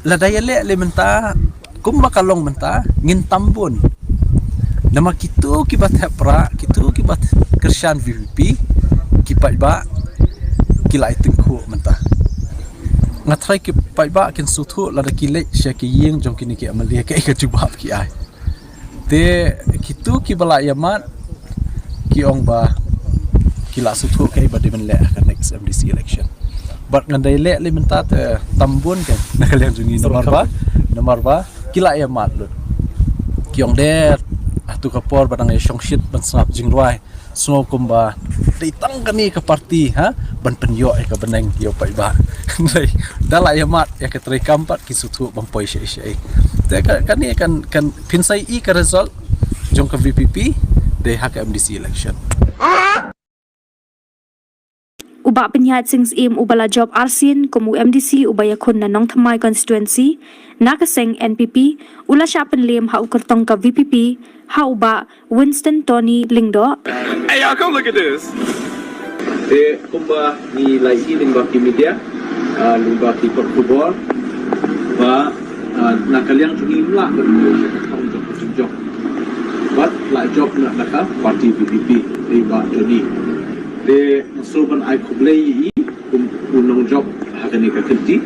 Lada Ialeh le Mynta kum makalong Mynta Ngin tambun nama kitu kibat hepra kitu kibat kersian VVP kipat ba kilai tengku Mynta ngatrai kipat ba kin sutu lada kilek sya ki ying jong kini ki amalia ke jubab ki ai te kitu ki bala yamat ki ong ba kila sutu ke ba de men le akan next MDC election but ngandai le Mynta te tambun kan nakalian jungi nomor ba kila yamat lut ki ong de tu kapor badang e shongshit ban snap jingruai snow kumba ditang kani ke parti ha ban penyo e ka beneng yo pai ba nei dala yamat ya ke tre kampat ki sutu bampoi syai te kani kan pinsai i ka result jong ka VPP de hak MDC election uba Pyniaid sings im ubala job arsin kumu MDC ubaya kun na nong thamai constituency nakaseng NPP ula siapan liem ha ukertong ka VPP ha uba Winston Tony Lingdo. Hey y'all, come look at this. Kumba ni lagi lingba ki media lingba ki perkubor ba nakaliang jungim lah berkong jok buat la job nak parti VPP lingba Johnny de soban ai kublei unong job hakani ka kenti